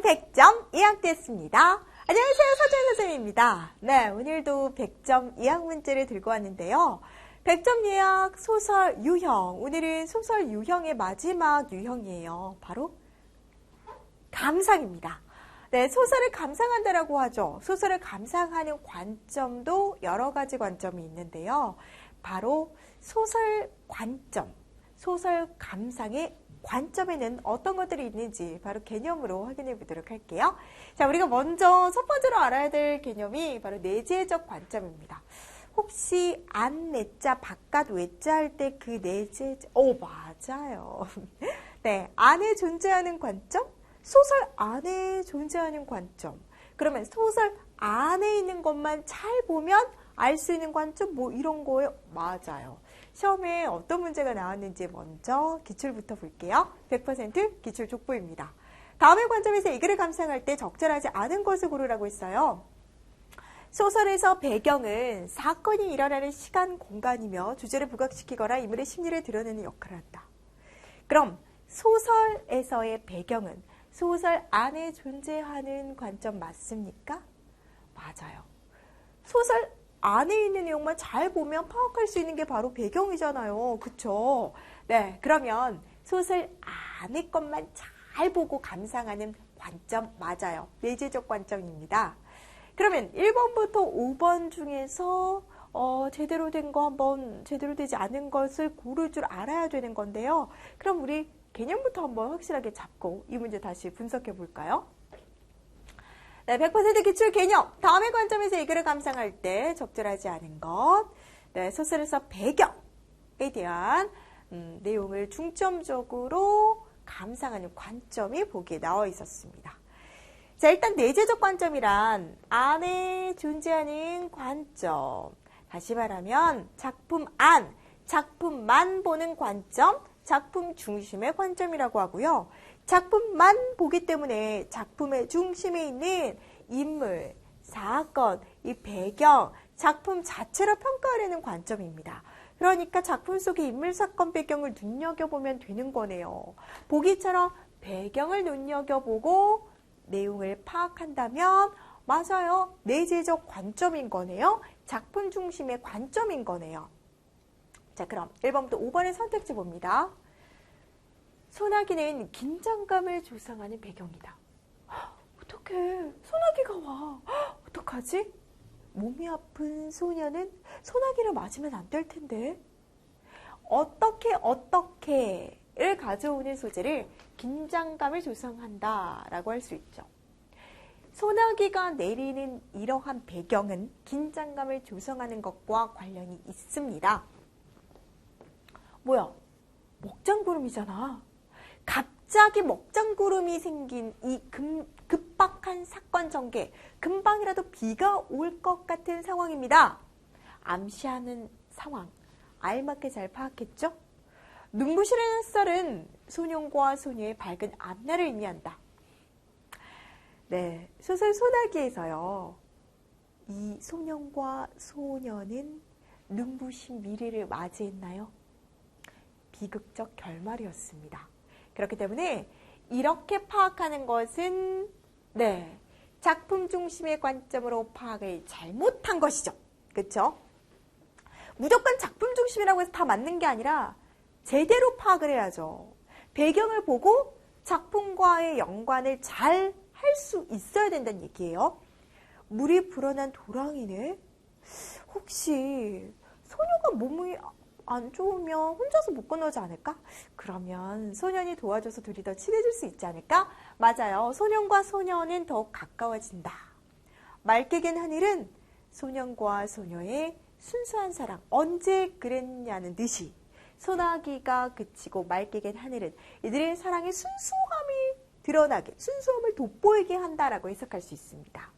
100점 2학 됐습니다. 안녕하세요. 서준 선생님입니다. 네, 오늘도 100점 2학 문제를 들고 왔는데요. 100점 2학 소설 유형. 오늘은 소설 유형의 마지막 유형이에요. 바로 감상입니다. 네, 소설을 감상한다라고 하죠. 소설을 감상하는 관점도 여러 가지 관점이 있는데요. 바로 소설 관점, 소설 감상의 관점에는 어떤 것들이 있는지 바로 개념으로 확인해 보도록 할게요. 자, 우리가 먼저 첫 번째로 알아야 될 개념이 바로 내재적 관점입니다. 혹시 안 내자 바깥 외자 할 때 그 내재적, 맞아요. 네, 안에 존재하는 관점, 소설 안에 존재하는 관점. 그러면 소설 안에 있는 것만 잘 보면 알 수 있는 관점, 뭐 이런 거예요. 맞아요. 시험에 어떤 문제가 나왔는지 먼저 기출부터 볼게요. 100% 기출 족보입니다. 다음의 관점에서 이 글을 감상할 때 적절하지 않은 것을 고르라고 했어요. 소설에서 배경은 사건이 일어나는 시간, 공간이며 주제를 부각시키거나 인물의 심리를 드러내는 역할을 한다. 그럼 소설에서의 배경은 소설 안에 존재하는 관점 맞습니까? 맞아요. 소설 안에 있는 내용만 잘 보면 파악할 수 있는 게 바로 배경이잖아요. 그쵸? 네, 그러면 소설 안에 것만 잘 보고 감상하는 관점 맞아요. 내재적 관점입니다. 그러면 1번부터 5번 중에서 제대로 된 거 한번 제대로 되지 않은 것을 고를 줄 알아야 되는 건데요. 그럼 우리 개념부터 한번 확실하게 잡고 이 문제 다시 분석해 볼까요? 네, 100% 기출 개념. 다음의 관점에서 이 글을 감상할 때 적절하지 않은 것. 네, 소설에서 배경에 대한 내용을 중점적으로 감상하는 관점이 보기에 나와 있었습니다. 자, 일단 내재적 관점이란 안에 존재하는 관점. 다시 말하면 작품 안, 작품만 보는 관점, 작품 중심의 관점이라고 하고요. 작품만 보기 때문에 작품의 중심에 있는 인물, 사건, 이 배경, 작품 자체를 평가하려는 관점입니다. 그러니까 작품 속의 인물, 사건, 배경을 눈여겨보면 되는 거네요. 보기처럼 배경을 눈여겨보고 내용을 파악한다면 맞아요. 내재적 관점인 거네요. 작품 중심의 관점인 거네요. 자, 그럼 1번부터 5번의 선택지 봅니다. 소나기는 긴장감을 조성하는 배경이다. 어떡해. 소나기가 와. 어떡하지? 몸이 아픈 소녀는 소나기를 맞으면 안 될 텐데. 어떻게를 가져오는 소재를 긴장감을 조성한다 라고 할 수 있죠. 소나기가 내리는 이러한 배경은 긴장감을 조성하는 것과 관련이 있습니다. 뭐야? 먹장구름이잖아. 갑자기 먹장구름이 생긴 이 급박한 사건 전개, 금방이라도 비가 올 것 같은 상황입니다. 암시하는 상황, 알맞게 잘 파악했죠? 눈부시는 햇살은 소년과 소녀의 밝은 앞날을 의미한다. 네, 소설 소나기에서요. 이 소년과 소녀는 눈부신 미래를 맞이했나요? 비극적 결말이었습니다. 그렇기 때문에 이렇게 파악하는 것은 네, 작품 중심의 관점으로 파악을 잘못한 것이죠. 그렇죠? 무조건 작품 중심이라고 해서 다 맞는 게 아니라 제대로 파악을 해야죠. 배경을 보고 작품과의 연관을 잘 할 수 있어야 된다는 얘기예요. 물이 불어난 도랑이네? 혹시 소녀가 몸이 안 좋으면 혼자서 못 건너지 않을까? 그러면 소년이 도와줘서 둘이 더 친해질 수 있지 않을까? 맞아요. 소년과 소녀는 더욱 가까워진다. 맑게 갠 하늘은 소년과 소녀의 순수한 사랑. 언제 그랬냐는 듯이 소나기가 그치고 맑게 갠 하늘은 이들의 사랑의 순수함이 드러나게, 순수함을 돋보이게 한다라고 해석할 수 있습니다.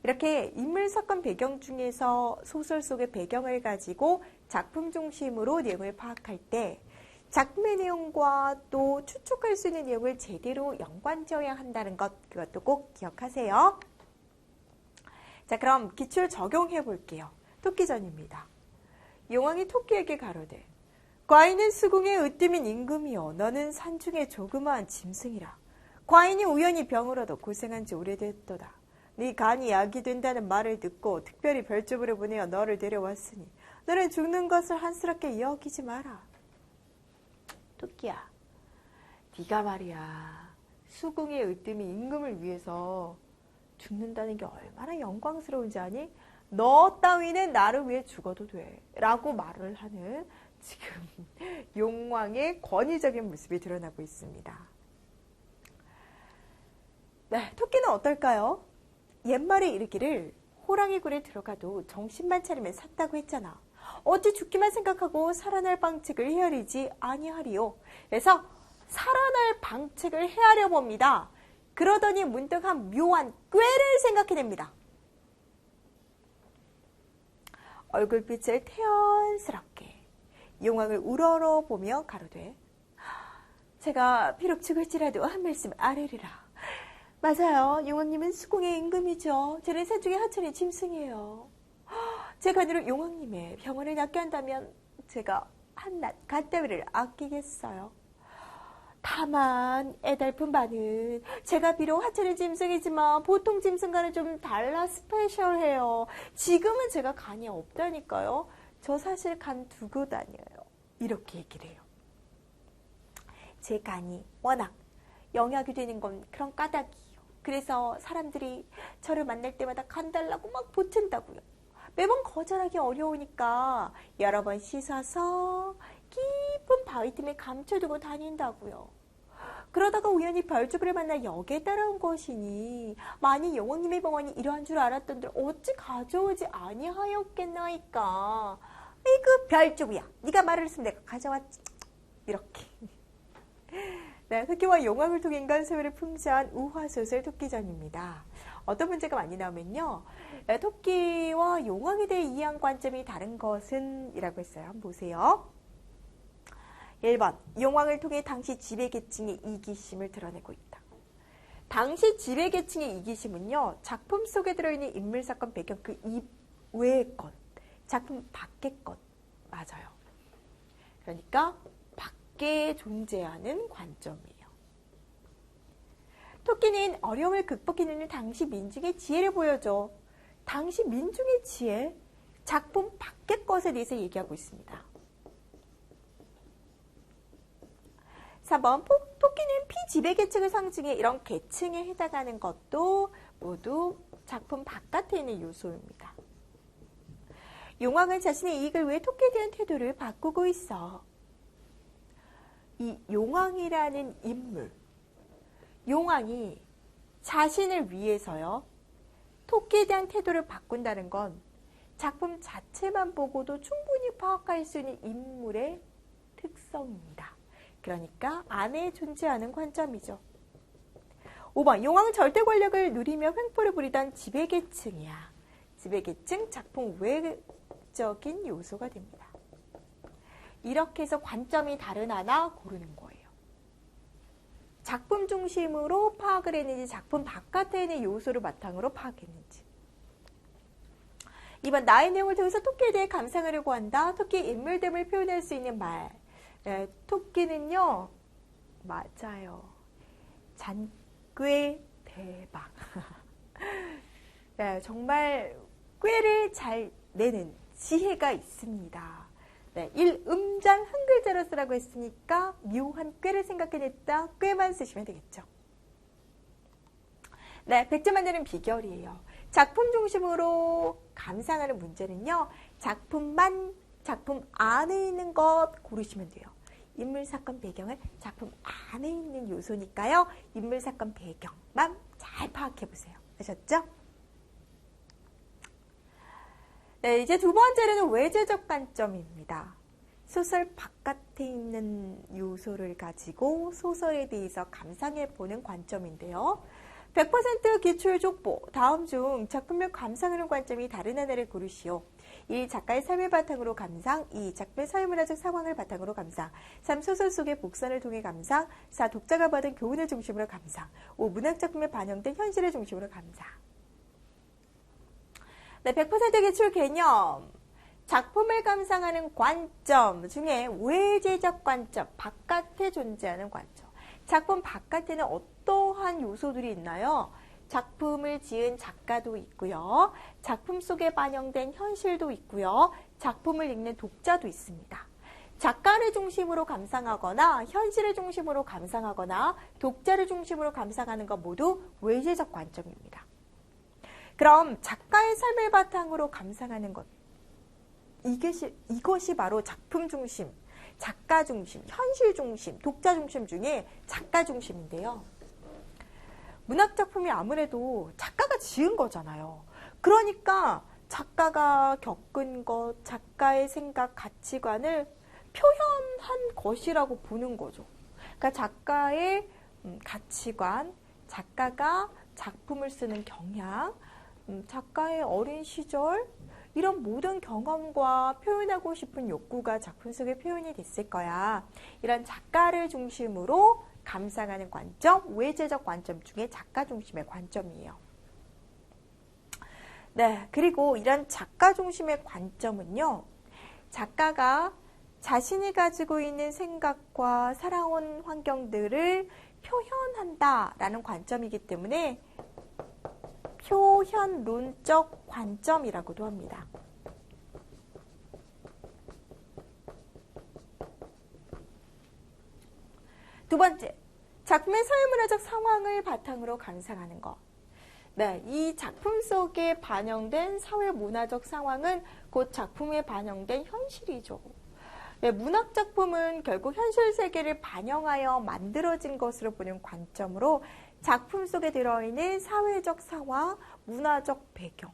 이렇게 인물, 사건, 배경 중에서 소설 속의 배경을 가지고 작품 중심으로 내용을 파악할 때 작품의 내용과 또 추측할 수 있는 내용을 제대로 연관지어야 한다는 것, 그것도 꼭 기억하세요. 자, 그럼 기출 적용해 볼게요. 토끼전입니다. 용왕이 토끼에게 가로되 과인은 수궁의 으뜸인 임금이여 너는 산중의 조그마한 짐승이라 과인이 우연히 병을 얻어 고생한 지 오래됐도다. 네 간이 약이 된다는 말을 듣고 특별히 별주부를 보내어 너를 데려왔으니 너는 죽는 것을 한스럽게 여기지 마라. 토끼야, 네가 말이야 수궁의 으뜸이 임금을 위해서 죽는다는 게 얼마나 영광스러운지 아니? 너 따위는 나를 위해 죽어도 돼 라고 말을 하는 지금 용왕의 권위적인 모습이 드러나고 있습니다. 네, 토끼는 어떨까요? 옛말에 이르기를 호랑이 굴에 들어가도 정신만 차리면 샀다고 했잖아. 어찌 죽기만 생각하고 살아날 방책을 헤아리지 아니하리요. 그래서 살아날 방책을 헤아려 봅니다. 그러더니 문득 한 묘한 꾀를 생각해냅니다. 얼굴빛을 태연스럽게 용왕을 우러러보며 가로되 제가 비록 죽을지라도 한 말씀 아뢰리라. 맞아요. 용왕님은 수궁의 임금이죠. 저는 세종의 하천의 짐승이에요. 제 간으로 용왕님의 병원을 낫게 한다면 제가 한낱 갓대위를 아끼겠어요. 다만 애달픈 바는 제가 비록 하천의 짐승이지만 보통 짐승과는 좀 달라 스페셜해요. 지금은 제가 간이 없다니까요. 저 사실 간 두고 다녀요. 이렇게 얘기를 해요. 제 간이 워낙 영약이 되는 건 그런 까닭이에요. 그래서 사람들이 저를 만날 때마다 간 달라고 막 보챈다고요. 매번 거절하기 어려우니까 여러 번 씻어서 깊은 바위 틈에 감춰두고 다닌다고요. 그러다가 우연히 별주부를 만나 역에 따라온 것이니 만일 용왕님의 병원이 이러한 줄 알았던들 어찌 가져오지 아니하였겠나이까. 이그 별주부야, 네가 말을 했으면 내가 가져왔지. 이렇게. 네, 토끼와 용왕을 통해 인간 세월을 풍자한 우화소설 토끼전입니다. 어떤 문제가 많이 나오면요. 토끼와 용왕에 대해 이해한 관점이 다른 것은 이라고 했어요. 한번 보세요. 1번, 용왕을 통해 당시 지배계층의 이기심을 드러내고 있다. 당시 지배계층의 이기심은요. 작품 속에 들어있는 인물, 사건, 배경 그 이외의 것, 작품 밖의 것 맞아요. 그러니까 밖에 존재하는 관점이에요. 토끼는 어려움을 극복해내는 당시 민중의 지혜를 보여줘. 당시 민중의 지혜, 작품 밖의 것에 대해서 얘기하고 있습니다. 4번, 토끼는 피지배계층을 상징해 이런 계층에 해당하는 것도 모두 작품 바깥에 있는 요소입니다. 용왕은 자신의 이익을 위해 토끼에 대한 태도를 바꾸고 있어. 이 용왕이라는 인물, 용왕이 자신을 위해서요, 토끼에 대한 태도를 바꾼다는 건 작품 자체만 보고도 충분히 파악할 수 있는 인물의 특성입니다. 그러니까 안에 존재하는 관점이죠. 5번, 용왕은 절대 권력을 누리며 횡포를 부리던 지배계층이야. 지배계층 작품 외적인 요소가 됩니다. 이렇게 해서 관점이 다른 하나 고르는 거예요. 작품 중심으로 파악을 했는지 작품 바깥에 있는 요소를 바탕으로 파악했는지. 2번, 나의 내용을 통해서 토끼에 대해 감상하려고 한다. 토끼의 인물됨을 표현할 수 있는 말. 네, 토끼는요, 맞아요. 잔꾀 대박. 네, 정말 꾀를 잘 내는 지혜가 있습니다. 네, 일음장 한 글자로 쓰라고 했으니까 묘한 꾀를 생각해냈다. 꾀만 쓰시면 되겠죠. 네, 100점 만드는 비결이에요. 작품 중심으로 감상하는 문제는요. 작품 안에 있는 것 고르시면 돼요. 인물, 사건, 배경은 작품 안에 있는 요소니까요. 인물, 사건, 배경만 잘 파악해보세요. 아셨죠? 네, 이제 두 번째는 외제적 관점입니다. 소설 바깥에 있는 요소를 가지고 소설에 대해서 감상해보는 관점인데요. 100% 기출 족보, 다음 중 작품을 감상하는 관점이 다른 하나를 고르시오. 1. 작가의 삶을 바탕으로 감상. 2. 작품의 사회문화적 상황을 바탕으로 감상. 3. 소설 속의 복선을 통해 감상. 4. 독자가 받은 교훈을 중심으로 감상. 5. 문학작품에 반영된 현실을 중심으로 감상. 네, 100% 기출 개념. 작품을 감상하는 관점 중에 외제적 관점, 바깥에 존재하는 관점. 작품 바깥에는 어떠한 어떠한 요소들이 있나요? 작품을 지은 작가도 있고요. 작품 속에 반영된 현실도 있고요. 작품을 읽는 독자도 있습니다. 작가를 중심으로 감상하거나 현실을 중심으로 감상하거나 독자를 중심으로 감상하는 것 모두 외세적 관점입니다. 그럼 작가의 삶을 바탕으로 감상하는 것, 이것이 바로 작품 중심, 작가 중심, 현실 중심, 독자 중심 중에 작가 중심인데요. 문학작품이 아무래도 작가가 지은 거잖아요. 그러니까 작가가 겪은 것, 작가의 생각, 가치관을 표현한 것이라고 보는 거죠. 그러니까 작가의 가치관, 작가가 작품을 쓰는 경향, 작가의 어린 시절, 이런 모든 경험과 표현하고 싶은 욕구가 작품 속에 표현이 됐을 거야. 이런 작가를 중심으로 감상하는 관점, 외제적 관점 중에 작가 중심의 관점이에요. 네, 그리고 이런 작가 중심의 관점은요, 작가가 자신이 가지고 있는 생각과 살아온 환경들을 표현한다라는 관점이기 때문에 표현론적 관점이라고도 합니다. 두 번째, 작품의 사회문화적 상황을 바탕으로 감상하는 것. 네, 이 작품 속에 반영된 사회문화적 상황은 곧 작품에 반영된 현실이죠. 네, 문학작품은 결국 현실 세계를 반영하여 만들어진 것으로 보는 관점으로 작품 속에 들어있는 사회적 상황, 문화적 배경,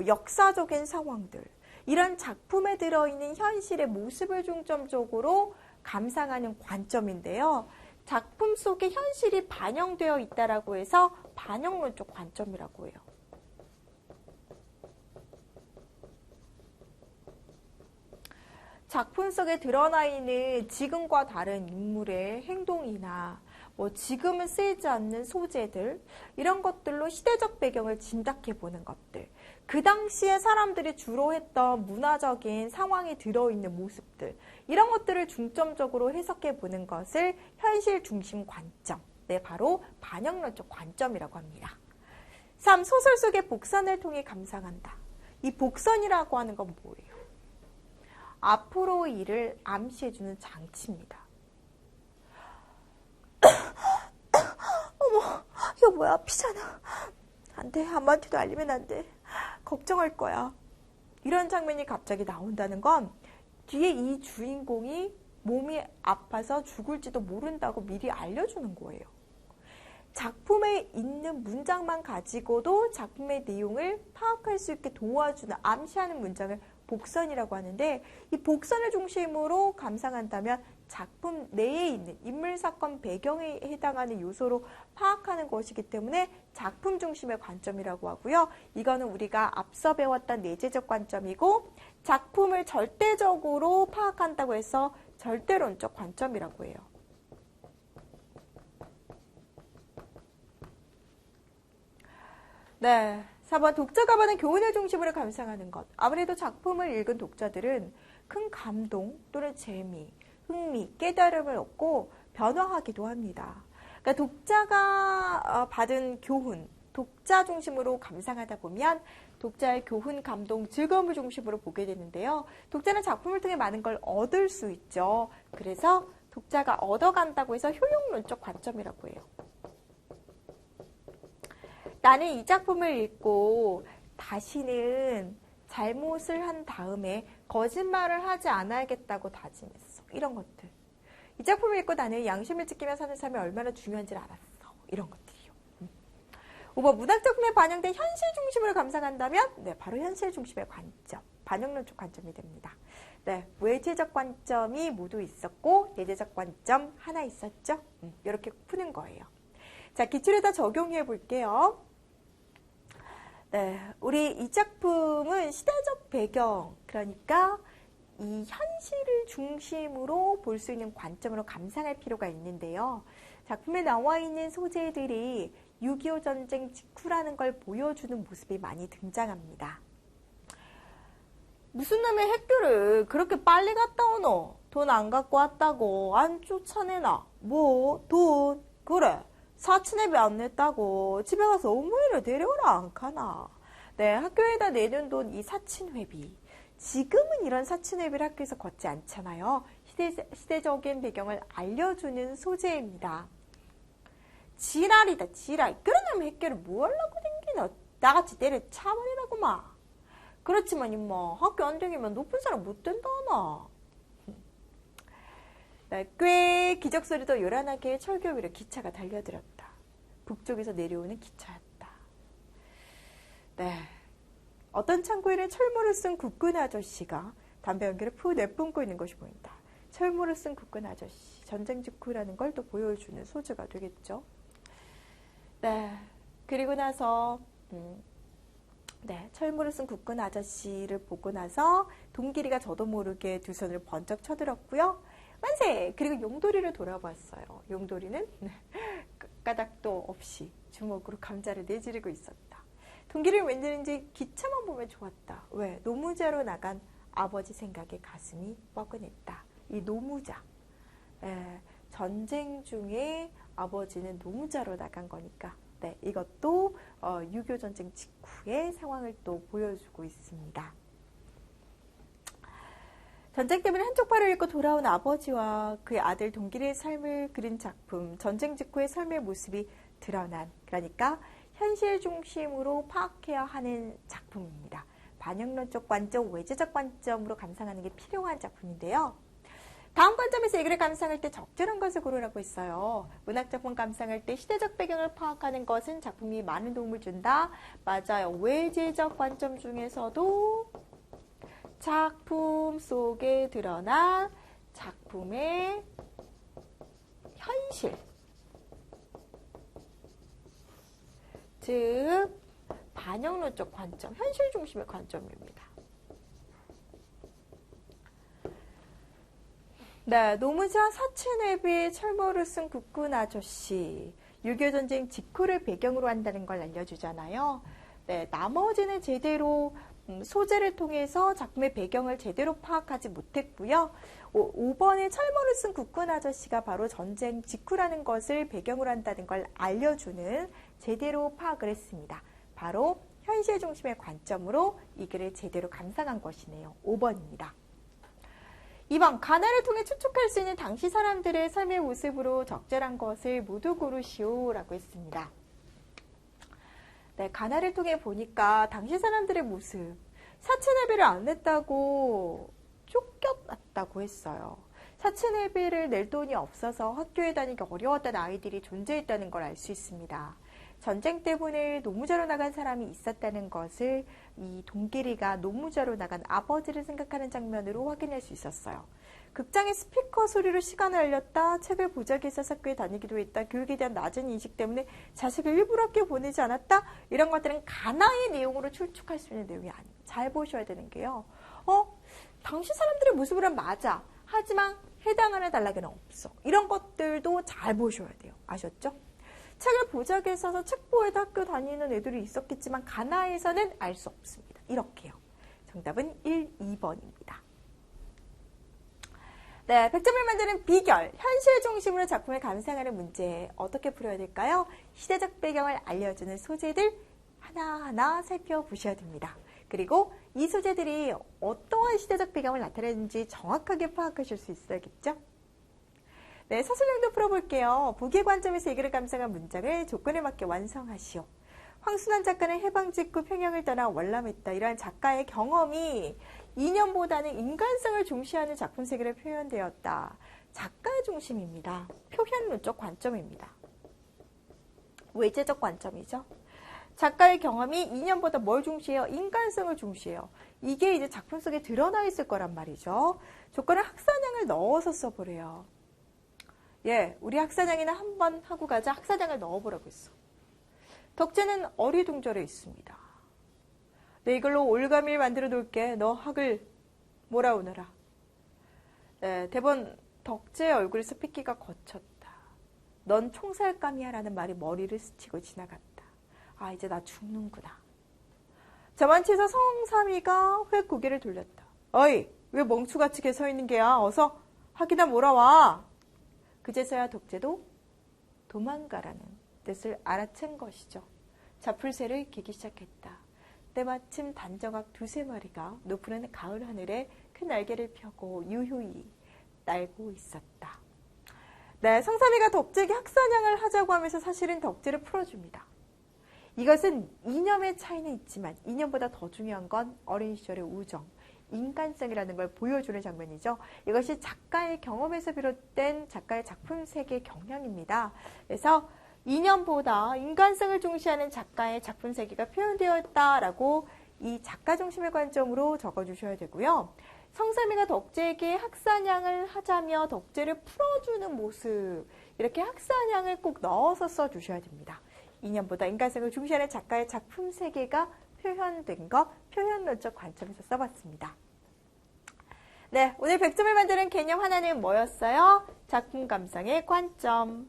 역사적인 상황들, 이런 작품에 들어있는 현실의 모습을 중점적으로 감상하는 관점인데요. 작품 속에 현실이 반영되어 있다라고 해서 반영론적 관점이라고 해요. 작품 속에 드러나 있는 지금과 다른 인물의 행동이나 지금은 쓰이지 않는 소재들, 이런 것들로 시대적 배경을 짐작해 보는 것들, 그 당시에 사람들이 주로 했던 문화적인 상황이 들어있는 모습들, 이런 것들을 중점적으로 해석해 보는 것을 현실 중심 관점, 네, 바로 반영론적 관점이라고 합니다. 3. 소설 속의 복선을 통해 감상한다. 이 복선이라고 하는 건 뭐예요? 앞으로 일을 암시해주는 장치입니다. 어머, 이거 뭐야? 피잖아. 안 돼. 아무한테도 알리면 안 돼. 걱정할 거야. 이런 장면이 갑자기 나온다는 건 뒤에 이 주인공이 몸이 아파서 죽을지도 모른다고 미리 알려주는 거예요. 작품에 있는 문장만 가지고도 작품의 내용을 파악할 수 있게 도와주는, 암시하는 문장을 복선이라고 하는데, 이 복선을 중심으로 감상한다면 작품 내에 있는 인물, 사건, 배경에 해당하는 요소로 파악하는 것이기 때문에 작품 중심의 관점이라고 하고요. 이거는 우리가 앞서 배웠던 내재적 관점이고, 작품을 절대적으로 파악한다고 해서 절대론적 관점이라고 해요. 네, 4번 독자가 받은 교훈을 중심으로 감상하는 것. 아무래도 작품을 읽은 독자들은 큰 감동 또는 재미, 흥미, 깨달음을 얻고 변화하기도 합니다. 그러니까 독자가 받은 교훈, 독자 중심으로 감상하다 보면 독자의 교훈, 감동, 즐거움을 중심으로 보게 되는데요. 독자는 작품을 통해 많은 걸 얻을 수 있죠. 그래서 독자가 얻어간다고 해서 효용론적 관점이라고 해요. 나는 이 작품을 읽고 다시는 잘못을 한 다음에 거짓말을 하지 않아야겠다고 다짐했어. 이런 것들. 이 작품을 읽고 나는 양심을 지키며 사는 삶이 얼마나 중요한지를 알았어. 이런 것들이요. 5번 문학작품에 반영된 현실 중심으로 감상한다면 네, 바로 현실 중심의 관점, 반영론적 관점이 됩니다. 네, 외재적 관점이 모두 있었고 내재적 관점 하나 있었죠. 이렇게 푸는 거예요. 자, 기출에다 적용해 볼게요. 네, 우리 이 작품은 시대적 배경, 그러니까 이 현실을 중심으로 볼 수 있는 관점으로 감상할 필요가 있는데요. 작품에 나와 있는 소재들이 6.25 전쟁 직후라는 걸 보여주는 모습이 많이 등장합니다. 무슨 놈의 핵교를 그렇게 빨리 갔다 오노? 돈 안 갖고 왔다고 안 쫓아내나? 뭐 돈? 그래. 사치내비 안 냈다고 집에 가서 어머니를 데려오라 안 가나. 네, 학교에다 내는 돈 이 사친회비. 지금은 이런 사친회비를 학교에서 걷지 않잖아요. 시대적인 배경을 알려주는 소재입니다. 지랄이다 지랄. 그러냐면 학교를 뭐 하려고 댕기나. 나같이 때려 차버리라고만. 그렇지만 임마 학교 안 댕기면 높은 사람 못 된다나. 네, 꽤 기적소리도 요란하게 철교 위로 기차가 달려들었다. 북쪽에서 내려오는 기차였다. 네, 어떤 창고에는 철모를 쓴 국군 아저씨가 담배 연기를 푸 내뿜고 있는 것이 보인다. 철모를 쓴 국군 아저씨, 전쟁 직후라는 걸 또 보여주는 소재가 되겠죠. 네, 그리고 나서 네, 철모를 쓴 국군 아저씨를 보고 나서 동길이가 저도 모르게 두 손을 번쩍 쳐들었고요. 만세! 그리고 용돌이를 돌아봤어요. 용돌이는 까닭도 없이 주먹으로 감자를 내지르고 있었다. 동길이는 왠지 기차만 보면 좋았다. 왜? 노무자로 나간 아버지 생각에 가슴이 뻐근했다. 이 노무자. 전쟁 중에 아버지는 노무자로 나간 거니까 네, 이것도 6.25 전쟁 직후의 상황을 또 보여주고 있습니다. 전쟁 때문에 한쪽 팔을 잃고 돌아온 아버지와 그의 아들 동길이의 삶을 그린 작품, 전쟁 직후의 삶의 모습이 드러난, 그러니까 현실 중심으로 파악해야 하는 작품입니다. 반영론적 관점, 외제적 관점으로 감상하는 게 필요한 작품인데요. 다음 관점에서 얘기를 감상할 때 적절한 것을 고르라고 했어요. 문학작품 감상할 때 시대적 배경을 파악하는 것은 작품이 많은 도움을 준다. 맞아요. 외제적 관점 중에서도 작품 속에 드러난 작품의 현실, 즉 반영론적 관점, 현실 중심의 관점입니다. 네, 노무자 사친회비 철모를 쓴 국군 아저씨, 6.25 전쟁 직후를 배경으로 한다는 걸 알려주잖아요. 네, 나머지는 제대로 소재를 통해서 작품의 배경을 제대로 파악하지 못했고요. 5번에 철모를 쓴 국군 아저씨가 바로 전쟁 직후라는 것을 배경으로 한다는 걸 알려주는 제대로 파악을 했습니다. 바로 현실 중심의 관점으로 이 글을 제대로 감상한 것이네요. 5번입니다. 2번, 가나를 통해 추측할 수 있는 당시 사람들의 삶의 모습으로 적절한 것을 모두 고르시오 라고 했습니다. 네, 가나를 통해 보니까 당시 사람들의 모습, 사친회비를 안 냈다고 쫓겨났다고 했어요. 사친회비를 낼 돈이 없어서 학교에 다니기 어려웠던 아이들이 존재했다는 걸 알 수 있습니다. 전쟁 때문에 노무자로 나간 사람이 있었다는 것을 이 동길이가 노무자로 나간 아버지를 생각하는 장면으로 확인할 수 있었어요. 극장의 스피커 소리로 시간을 알렸다, 책을 보자기 있어서 학교에 다니기도 했다, 교육에 대한 낮은 인식 때문에 자식을 일부러 학교에 보내지 않았다, 이런 것들은 가나의 내용으로 추측할 수 있는 내용이 아니에요. 잘 보셔야 되는 게요. 당시 사람들의 모습으로는 맞아. 하지만 해당하는 단락에는 없어. 이런 것들도 잘 보셔야 돼요. 아셨죠? 책을 보자기에 써서 책보에도 학교 다니는 애들이 있었겠지만 가나에서는 알 수 없습니다. 이렇게요. 정답은 1, 2번입니다. 네, 100점을 만드는 비결, 현실 중심으로 작품을 감상하는 문제 어떻게 풀어야 될까요? 시대적 배경을 알려주는 소재들 하나하나 살펴보셔야 됩니다. 그리고 이 소재들이 어떠한 시대적 배경을 나타내는지 정확하게 파악하실 수 있어야겠죠? 네, 서술형도 풀어볼게요. 보기의 관점에서 이 글을 감상한 문장을 조건에 맞게 완성하시오. 황순환 작가는 해방 직후 평양을 떠나 월남했다. 이러한 작가의 경험이 이념보다는 인간성을 중시하는 작품 세계로 표현되었다. 작가 중심입니다. 표현론적 관점입니다. 외제적 관점이죠. 작가의 경험이 이념보다 뭘 중시해요? 인간성을 중시해요. 이게 이제 작품 속에 드러나 있을 거란 말이죠. 조건을 학사량을 넣어서 써보래요. 예, 우리 학사장에는 한번 하고 가자. 학사장을 넣어보라고 했어. 덕제는 어리둥절해 있습니다. 네, 이걸로 올가미를 만들어 놓을게. 너 학을 몰아오너라. 네, 대본 덕제의 얼굴에서 핏기가 거쳤다. 넌 총살감이야 라는 말이 머리를 스치고 지나갔다. 아, 이제 나 죽는구나. 저만치에서 성삼이가 회 고개를 돌렸다. 어이, 왜 멍추같이 개 서 있는 게야? 어서 학이나 몰아와. 그제서야 덕제도 도망가라는 뜻을 알아챈 것이죠. 자풀새를 기기 시작했다. 때마침 단정학 2~3마리가 높은 가을 하늘에 큰 날개를 펴고 유유히 날고 있었다. 네, 성삼이가 덕지에게 학사냥을 하자고 하면서 사실은 덕지를 풀어줍니다. 이것은 이념의 차이는 있지만 이념보다 더 중요한 건 어린 시절의 우정, 인간성이라는 걸 보여주는 장면이죠. 이것이 작가의 경험에서 비롯된 작가의 작품 세계의 경향입니다. 그래서 이념보다 인간성을 중시하는 작가의 작품 세계가 표현되었다라고 이 작가 중심의 관점으로 적어주셔야 되고요. 성삼이가 덕지에게 학사냥을 하자며 덕지를 풀어주는 모습, 이렇게 학사냥을 꼭 넣어서 써주셔야 됩니다. 이념보다 인간성을 중시하는 작가의 작품 세계가 표현된 것, 표현론적 관점에서 써봤습니다. 네, 오늘 100점을 만드는 개념 하나는 뭐였어요? 작품 감상의 관점.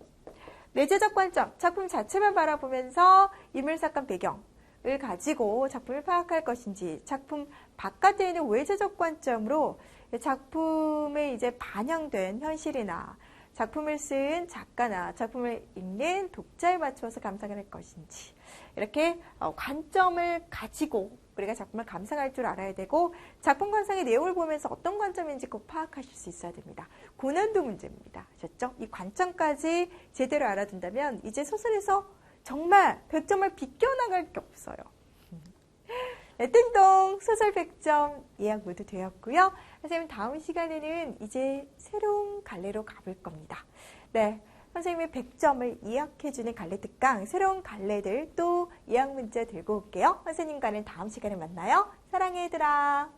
내재적 관점, 작품 자체만 바라보면서 인물, 사건, 배경을 가지고 작품을 파악할 것인지, 작품 바깥에 있는 외재적 관점으로 작품에 이제 반영된 현실이나 작품을 쓴 작가나 작품을 읽는 독자에 맞추어서 감상을 할 것인지, 이렇게 관점을 가지고 우리가 작품을 감상할 줄 알아야 되고, 작품 감상의 내용을 보면서 어떤 관점인지 꼭 파악하실 수 있어야 됩니다. 고난도 문제입니다. 아셨죠? 이 관점까지 제대로 알아둔다면 이제 소설에서 정말 100점을 비껴나갈 게 없어요. 네, 띵동 소설 100점 예약 모두 되었고요. 선생님 다음 시간에는 이제 새로운 갈래로 가볼 겁니다. 네, 선생님이 100점을 예약해주는 갈래 특강, 새로운 갈래들 또 예약 문제 들고 올게요. 선생님과는 다음 시간에 만나요. 사랑해 얘들아.